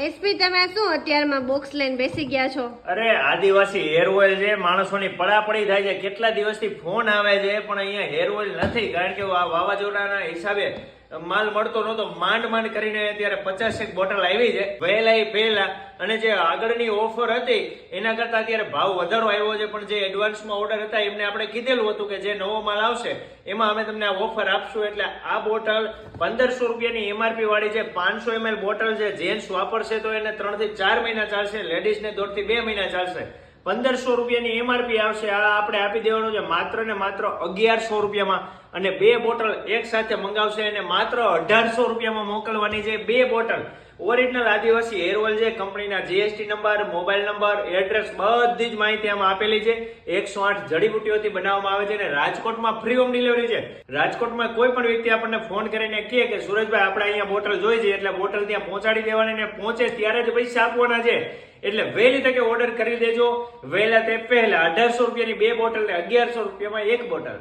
SP તમે શું અત્યારમાં બોક્સ લઈને બેસી ગયા છો? અરે આદિવાસી હેર ઓઇલ છે, માણસોની પડાપડી થાય છે, કેટલા દિવસથી ફોન આવે છે પણ અહીંયા હેર ઓઇલ નથી, કારણ કે આ વાવાઝોડાના હિસાબે માલ મળતો નહોતો. માંડ કરીને અત્યારે 50 બોટલ આવી છે પહેલા, અને જે આગળની ઓફર હતી એના કરતા અત્યારે ભાવ વધારો આવ્યો છે. પણ જે એડવાન્સમાં ઓર્ડર હતા એમને આપણે કીધેલું હતું કે જે નવો માલ આવશે એમાં અમે તમને આ ઓફર આપશું. એટલે આ બોટલ 1500 રૂપિયાની એમઆરપી વાળી છે, 500 ml બોટલ છે. જેન્ટ્સ વાપરશે તો એને 3 થી 4 મહિના ચાલશે, લેડીઝ ને 1.5 થી 2 મહિના ચાલશે. 1500 રૂપિયાની એમઆરપી આવશે. આ આપણે આપી દેવાનું છે માત્ર ને માત્ર 1100 રૂપિયામાં, અને 2 બોટલ એક સાથે મંગાવશે અને માત્ર 1800 રૂપિયામાં મોકલવાની છે 2 બોટલ. ઓરિજિનલ આદિવાસી હેર ઓઇલ છે, કંપનીના GST number, mobile number, address બધી જ માહિતી આમાં આપેલી છે. 108 જડીબુટ્ટીઓથી બનાવવામાં આવે છે અને રાજકોટમાં ફ્રી હોમ ડિલિવરી છે. રાજકોટમાં કોઈ પણ વ્યક્તિ આપણને ફોન કરીને કહે કે સુરેશભાઈ આપણે અહીંયા બોટલ જોઈ છે, એટલે બોટલ ત્યાં પહોંચાડી દેવાની, ને પહોંચે ત્યારે જ પૈસા આપવાના છે. એટલે વહેલી તકે ઓર્ડર કરી દેજો, વહેલા તે પહેલા. 1800 રૂપિયાની 2 બોટલ ને 1100 રૂપિયામાં 1 બોટલ.